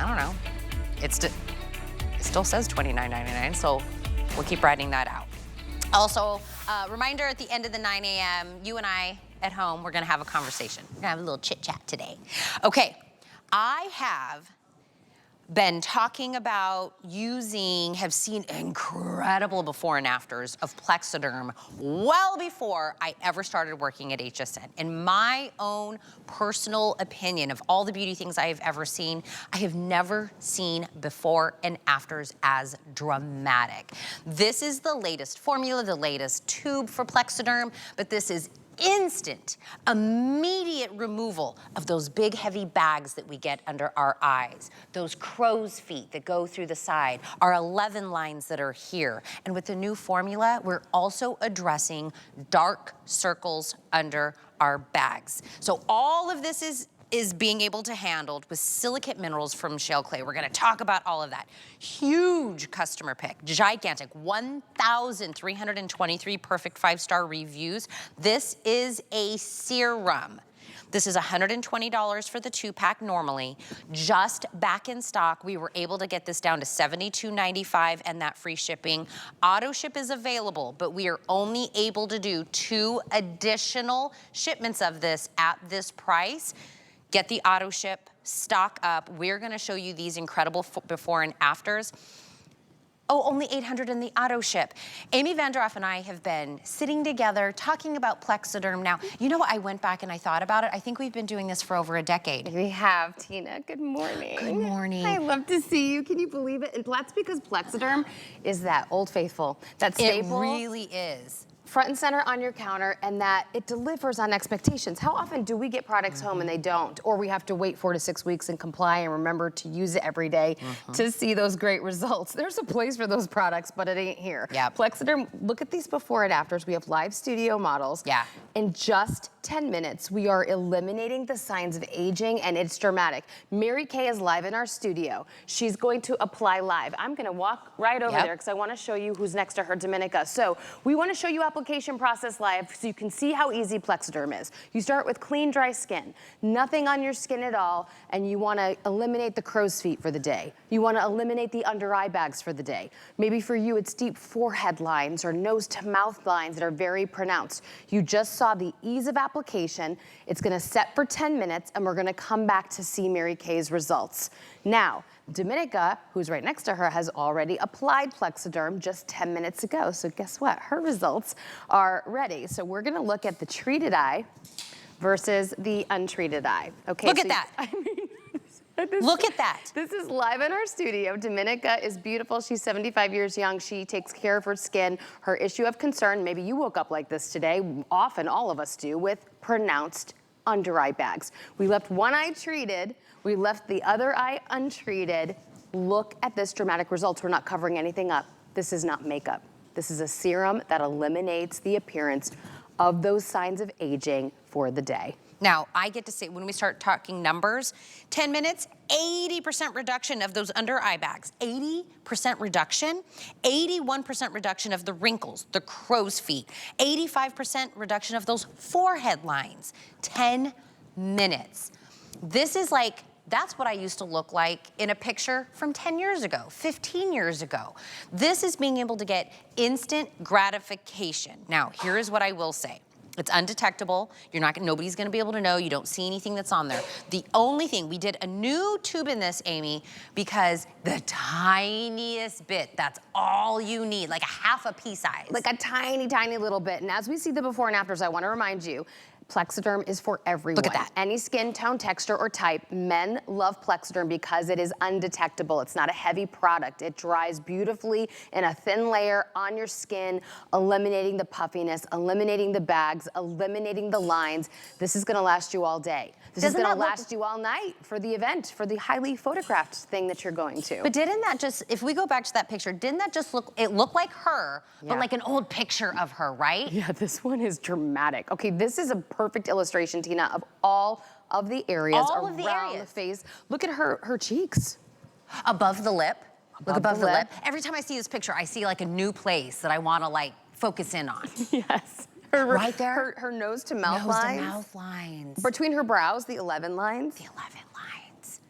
I don't know. It still says $29.99, so we'll keep writing that out. Also, reminder at the end of the 9 a.m., you and I at home, we're gonna have a conversation. We're gonna have a little chit chat today. Okay, I have been talking about have seen incredible before and afters of Plexaderm well before I ever started working at HSN. In my own personal opinion of all the beauty things I have ever seen, I have never seen before and afters as dramatic. This is the latest formula, the latest tube for Plexaderm, but this is instant, immediate removal of those big heavy bags that we get under our eyes, those crow's feet that go through the side, our 11 lines that are here. And with the new formula, we're also addressing dark circles under our bags. So all of this is being able to handled with silicate minerals from shale clay. We're gonna talk about all of that. Huge customer pick, gigantic, 1,323 perfect 5-star reviews. This is a serum. This is $120 for the 2-pack normally. Just back in stock, we were able to get this down to $72.95 and that free shipping. Auto ship is available, but we are only able to do 2 additional shipments of this at this price. Get the auto ship, stock up. We're gonna show you these incredible before and afters. Oh, only $800 in the auto ship. Amy Vanderoff and I have been sitting together talking about Plexaderm. Now, you know what, I went back and I thought about it. I think we've been doing this for over a decade. We have, Tina. Good morning. Good morning. I love to see you. Can you believe it? And that's because Plexaderm is that Old Faithful, that staple. It really is. Front and center on your counter, and that it delivers on expectations. How often do we get products home and they don't? Or we have to wait 4 to 6 weeks and comply and remember to use it every day to see those great results. There's a place for those products, but it ain't here. Yep. Plexaderm, look at these before and afters. We have live studio models. Yeah. In just 10 minutes, we are eliminating the signs of aging, and it's dramatic. Mary Kay is live in our studio. She's going to apply live. I'm gonna walk right over there because I wanna show you who's next to her, Dominica. So we wanna show you application process live so you can see how easy Plexaderm is. You start with clean, dry skin, nothing on your skin at all, and you wanna eliminate the crow's feet for the day. You wanna eliminate the under eye bags for the day. Maybe for you, it's deep forehead lines or nose to mouth lines that are very pronounced. You just saw the ease of application. It's gonna set for 10 minutes, and we're gonna come back to see Mary Kay's results. Now, Dominica, who's right next to her, has already applied Plexaderm just 10 minutes ago. So guess what? Her results are ready. So we're gonna look at the treated eye versus the untreated eye. Okay. Look at that. Look at that. This is live in our studio. Dominica is beautiful. She's 75 years young. She takes care of her skin. Her issue of concern, maybe you woke up like this today, often all of us do, with pronounced under eye bags. We left one eye treated. We left the other eye untreated. Look at this dramatic results. We're not covering anything up. This is not makeup. This is a serum that eliminates the appearance of those signs of aging for the day. Now, I get to say, when we start talking numbers, 10 minutes, 80% reduction of those under eye bags, 80% reduction, 81% reduction of the wrinkles, the crow's feet, 85% reduction of those forehead lines, 10 minutes. This is like, that's what I used to look like in a picture from 10 years ago, 15 years ago. This is being able to get instant gratification. Now, here is what I will say. It's undetectable. Nobody's gonna be able to know. You don't see anything that's on there. The only thing, we did a new tube in this, Amy, because the tiniest bit, that's all you need, like a half a pea size. Like a tiny, tiny little bit. And as we see the before and afters, I wanna remind you, Plexaderm is for everyone. Look at that. Any skin tone, texture, or type. Men love Plexaderm because it is undetectable. It's not a heavy product. It dries beautifully in a thin layer on your skin, eliminating the puffiness, eliminating the bags, eliminating the lines. This is gonna last you all day. This is gonna last you all night for the event, for the highly photographed thing that you're going to. But didn't that just, if we go back to that picture, didn't that just look, it looked like her, but like an old picture of her, right? Yeah, this one is dramatic. Okay, this is a perfect illustration, Tina, of all of the areas around the face. Look at her cheeks. Above the lip. Look above the lip. Every time I see this picture, I see like a new place that I wanna like focus in on. Yes. Right there? Her nose to mouth lines. Nose to mouth lines. Between her brows, the 11 lines. The 11 lines.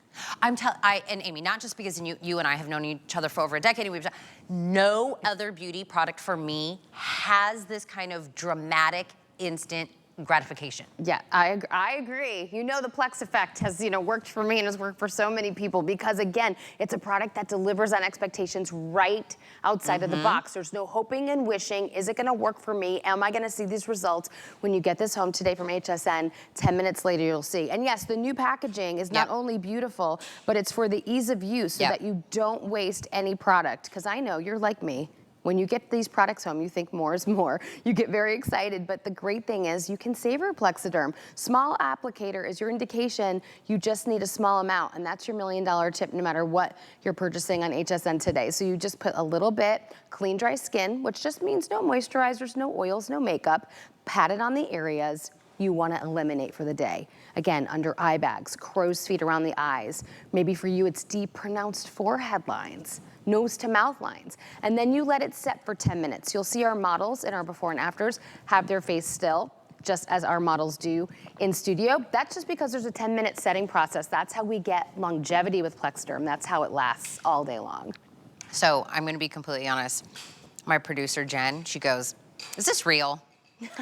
And Amy, not just because you and I have known each other for over a decade, and no other beauty product for me has this kind of dramatic, instant gratification. Yeah, I agree. You know, the Plex effect has, worked for me and has worked for so many people because, again, it's a product that delivers on expectations right outside of the box. There's no hoping and wishing. Is it going to work for me? Am I going to see these results? When you get this home today from HSN, 10 minutes later, you'll see. And yes, the new packaging is not only beautiful, but it's for the ease of use so that you don't waste any product. Because I know you're like me. When you get these products home, you think more is more. You get very excited, but the great thing is you can savor Plexaderm. Small applicator is your indication. You just need a small amount, and that's your $1 million tip no matter what you're purchasing on HSN today. So you just put a little bit, clean, dry skin, which just means no moisturizers, no oils, no makeup. Pat it on the areas you want to eliminate for the day. Again, under eye bags, crow's feet around the eyes. Maybe for you, it's deep, pronounced forehead lines, nose to mouth lines. And then you let it set for 10 minutes. You'll see our models in our before and afters have their face still, just as our models do in studio. That's just because there's a 10-minute setting process. That's how we get longevity with Plexaderm. That's how it lasts all day long. So I'm gonna be completely honest. My producer, Jen, she goes, "Is this real?"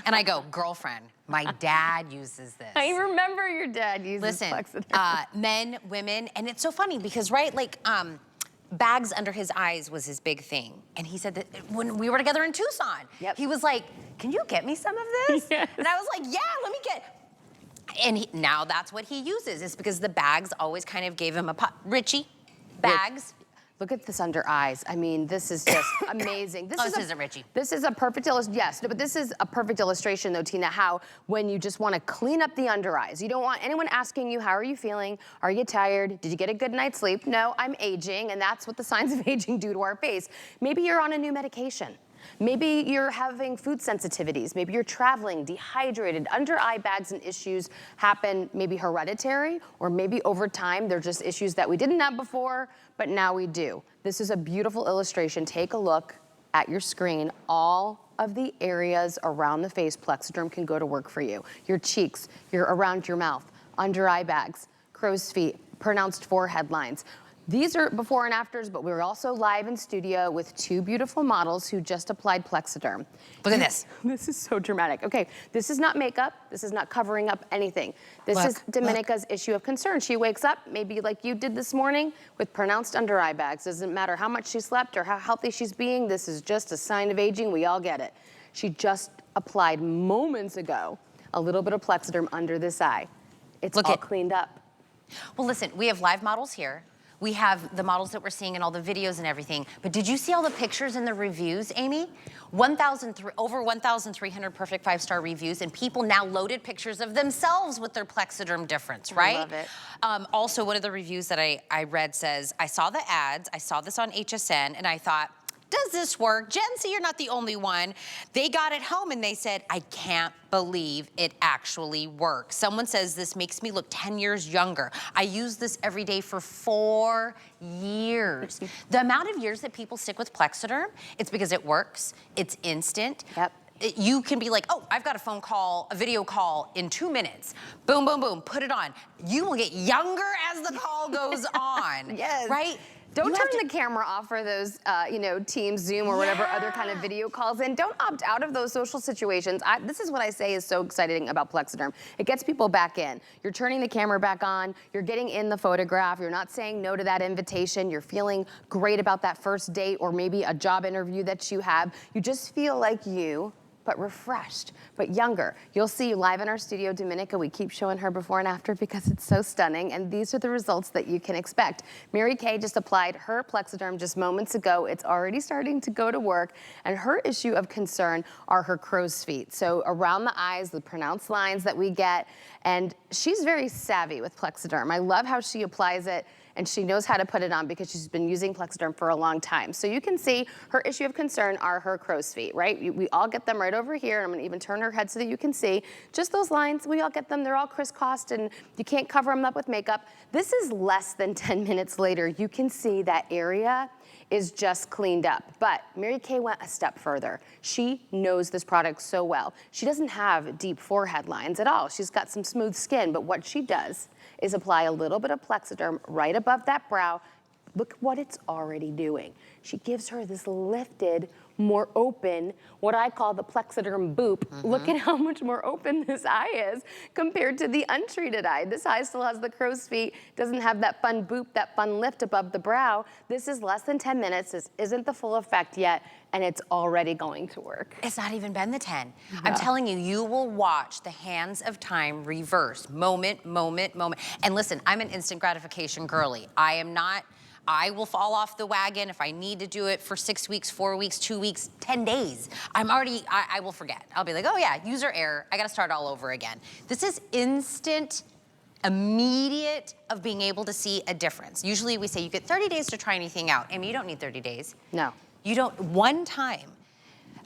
And I go, "Girlfriend, my dad uses this." I remember your dad uses Plexaderm. Men, women, and it's so funny because, right, like, bags under his eyes was his big thing. And he said that when we were together in Tucson, he was like, "Can you get me some of this?" Yes. And I was like, "Yeah, let me get." And now that's what he uses. It's because the bags always kind of gave him a pop. Richie, bags. Look at this under eyes. I mean, this is just amazing. This isn't Richie. This is a perfect illustration. Yes, no, but this is a perfect illustration, though, Tina, how when you just want to clean up the under eyes, you don't want anyone asking you, how are you feeling? Are you tired? Did you get a good night's sleep? No, I'm aging, and that's what the signs of aging do to our face. Maybe you're on a new medication. Maybe you're having food sensitivities. Maybe you're traveling, dehydrated. Under eye bags and issues happen maybe hereditary, or maybe over time they're just issues that we didn't have before, but now we do. This is a beautiful illustration. Take a look at your screen. All of the areas around the face, Plexaderm can go to work for you. Your cheeks, around your mouth, under eye bags, crow's feet, pronounced forehead lines. These are before and afters, but we're also live in studio with two beautiful models who just applied Plexaderm. Look at this. This is so dramatic. Okay, this is not makeup. This is not covering up anything. This is Domenica's issue of concern. She wakes up, maybe like you did this morning, with pronounced under eye bags. Doesn't matter how much she slept or how healthy she's being. This is just a sign of aging. We all get it. She just applied moments ago a little bit of Plexaderm under this eye. It's all cleaned up. Well, listen, we have live models here. We have the models that we're seeing in all the videos and everything. But did you see all the pictures and the reviews, Amy? Over 1,300 perfect 5-star reviews, and people now loaded pictures of themselves with their Plexaderm difference, right? I love it. Also, one of the reviews that I read says, "I saw the ads, I saw this on HSN, and I thought, does this work? Jen, see, you're not the only one." They got it home and they said, "I can't believe it actually works." Someone says, "This makes me look 10 years younger. I use this every day for 4 years." The amount of years that people stick with Plexaderm, it's because it works, it's instant. Yep. You can be like, "Oh, I've got a video call in 2 minutes. Boom, boom, boom, put it on." You will get younger as the call goes on. Yes. Right? Don't turn the camera off for those, Teams, Zoom, or whatever other kind of video calls. And don't opt out of those social situations. This is what I say is so exciting about Plexaderm. It gets people back in. You're turning the camera back on. You're getting in the photograph. You're not saying no to that invitation. You're feeling great about that first date or maybe a job interview that you have. You just feel like you, but refreshed, but younger. You'll see live in our studio, Domenica, we keep showing her before and after because it's so stunning, and these are the results that you can expect. Mary Kay just applied her Plexaderm just moments ago. It's already starting to go to work, and her issue of concern are her crow's feet. So around the eyes, the pronounced lines that we get, and she's very savvy with Plexaderm. I love how she applies it, and she knows how to put it on because she's been using Plexaderm for a long time. So you can see her issue of concern are her crow's feet, right? We all get them right over here, and I'm gonna even turn her head so that you can see. Just those lines, we all get them. They're all crisscrossed, and you can't cover them up with makeup. This is less than 10 minutes later. You can see that area is just cleaned up. But Mary Kay went a step further. She knows this product so well. She doesn't have deep forehead lines at all. She's got some smooth skin, but what she does is apply a little bit of Plexaderm right above that brow. Look what it's already doing. She gives her this lifted, more open, what I call the Plexaderm boop. Look at how much more open this eye is compared to the untreated eye. This eye still has the crow's feet, doesn't have that fun boop, that fun lift above the brow. This is less than 10 minutes. This isn't the full effect yet, and it's already going to work. It's not even been the 10. I'm telling you, you will watch the hands of time reverse, moment, moment, moment. And listen, I'm an instant gratification girly. I will fall off the wagon if I need to do it for 6 weeks, 4 weeks, 2 weeks, 10 days. I will forget. I'll be like, oh yeah, user error. I gotta start all over again. This is instant, immediate of being able to see a difference. Usually we say you get 30 days to try anything out. Amy, you don't need 30 days. No. You don't, one time.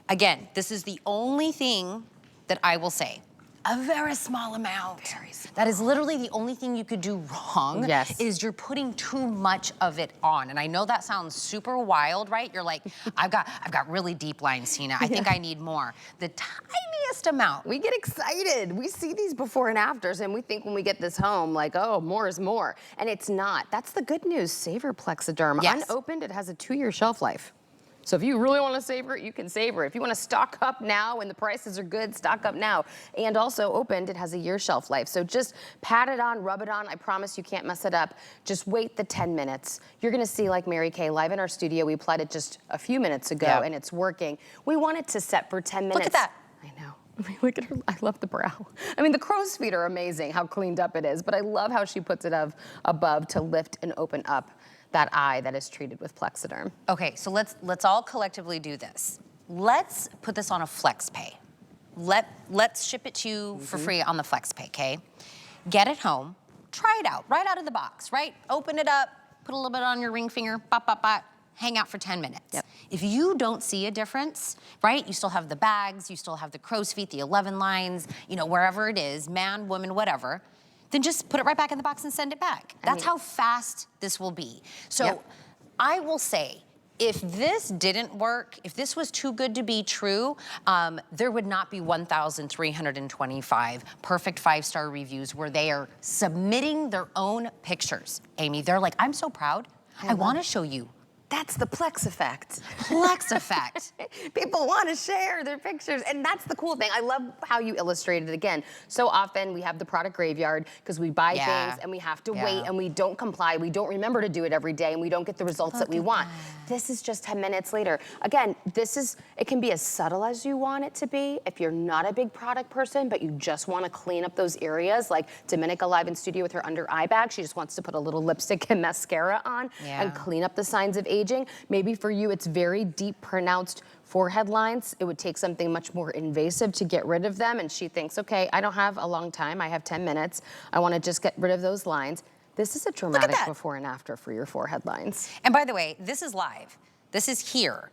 Again, this is the only thing that I will say. A very small amount. Very small. That is literally the only thing you could do wrong. Yes. Is you're putting too much of it on. And I know that sounds super wild, right? You're like, I've got really deep lines, Tina. I think I need more. The tiniest amount. We get excited. We see these before and afters, and we think when we get this home, like, oh, more is more. And it's not. That's the good news. Savor Plexaderm. Yes. Unopened, it has a 2-year shelf life. So if you really want to savor it, you can savor it. If you want to stock up now when the prices are good, stock up now. And also opened, it has a year shelf life. So just pat it on, rub it on. I promise you can't mess it up. Just wait the 10 minutes. You're going to see like Mary Kay live in our studio. We applied it just a few minutes ago and it's working. We want it to set for 10 minutes. Look at that. I know. I mean, look at her. I love the brow. I mean, the crow's feet are amazing, how cleaned up it is. But I love how she puts it above to lift and open up that eye that is treated with Plexaderm. Okay, so let's all collectively do this. Let's put this on a FlexPay. Let's ship it to you for free on the FlexPay, okay? Get it home, try it out, right out of the box, right? Open it up, put a little bit on your ring finger, bop, bop, bop, hang out for 10 minutes. Yep. If you don't see a difference, right? You still have the bags, you still have the crow's feet, the 11 lines, you know, wherever it is, man, woman, whatever, then just put it right back in the box and send it back. That's how fast this will be. So I will say, if this didn't work, if this was too good to be true, there would not be 1,325 perfect 5-star reviews where they are submitting their own pictures. Amy, they're like, I'm so proud. I want to show you. That's the Plex effect. Plex effect. People want to share their pictures, and that's the cool thing. I love how you illustrated it again. So often we have the product graveyard because we buy things and we have to wait and we don't comply. We don't remember to do it every day and we don't get the results that we want. This is just 10 minutes later. Again, it can be as subtle as you want it to be if you're not a big product person, but you just want to clean up those areas, like Dominica live in studio with her under eye bag. She just wants to put a little lipstick and mascara on and clean up the signs of aging. Maybe for you, it's very deep, pronounced forehead lines. It would take something much more invasive to get rid of them. And she thinks, okay, I don't have a long time. I have 10 minutes. I want to just get rid of those lines. This is a dramatic before and after for your forehead lines. And by the way, this is live. This is here.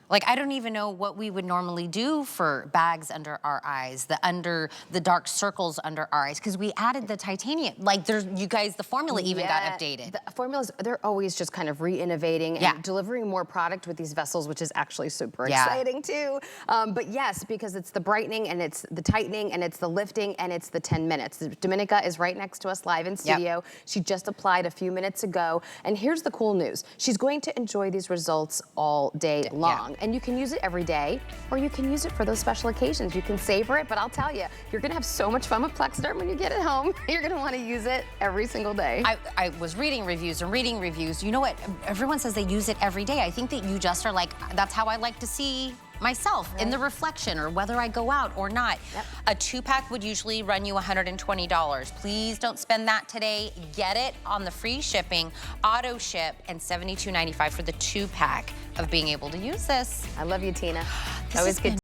Like, I don't even know what we would normally do for bags under our eyes, the dark circles under our eyes, because we added the titanium. Like, you guys, the formula even got updated. The formulas, they're always just kind of re-innovating and delivering more product with these vessels, which is actually super exciting too. But yes, because it's the brightening and it's the tightening and it's the lifting and it's the 10 minutes. Dominica is right next to us live in studio. She just applied a few minutes ago. And here's the cool news. She's going to enjoy these results all day long. And you can use it every day, or you can use it for those special occasions. You can savor it, but I'll tell you, you're gonna have so much fun with Plexaderm when you get it home. You're gonna wanna use it every single day. I was reading reviews and reading reviews. You know what? Everyone says they use it every day. I think that you just are like, that's how I like to see myself in the reflection, or whether I go out or not. A 2-pack would usually run you $120. Please don't spend that today. Get it on the free shipping, auto ship, and $72.95 for the 2-pack of being able to use this. I love you, Tina. This is good.